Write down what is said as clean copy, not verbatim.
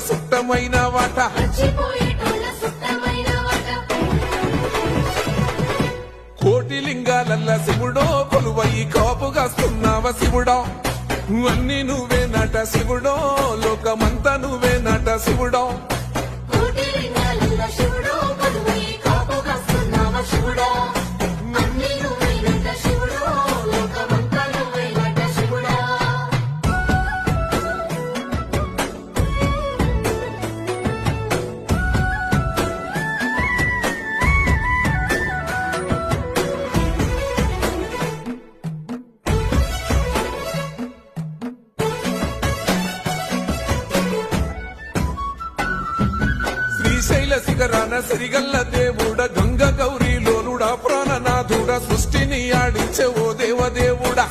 సుట్టమైన వాట కోటి లింగాలల్ల శివుడో కొలువయి కాపుగాస్తున్నావ శివుడో అన్ని నువ్వే నట శివుడో లోకమంతా నువ్వే నట శివుడో శ్రీశైల శిఖరాన సిరిగల్ల దేవుడ గంగ గౌరీ లోలుడా ప్రాణనాథుడ సృష్టిని ఆడించే ఓ దేవదేవుడా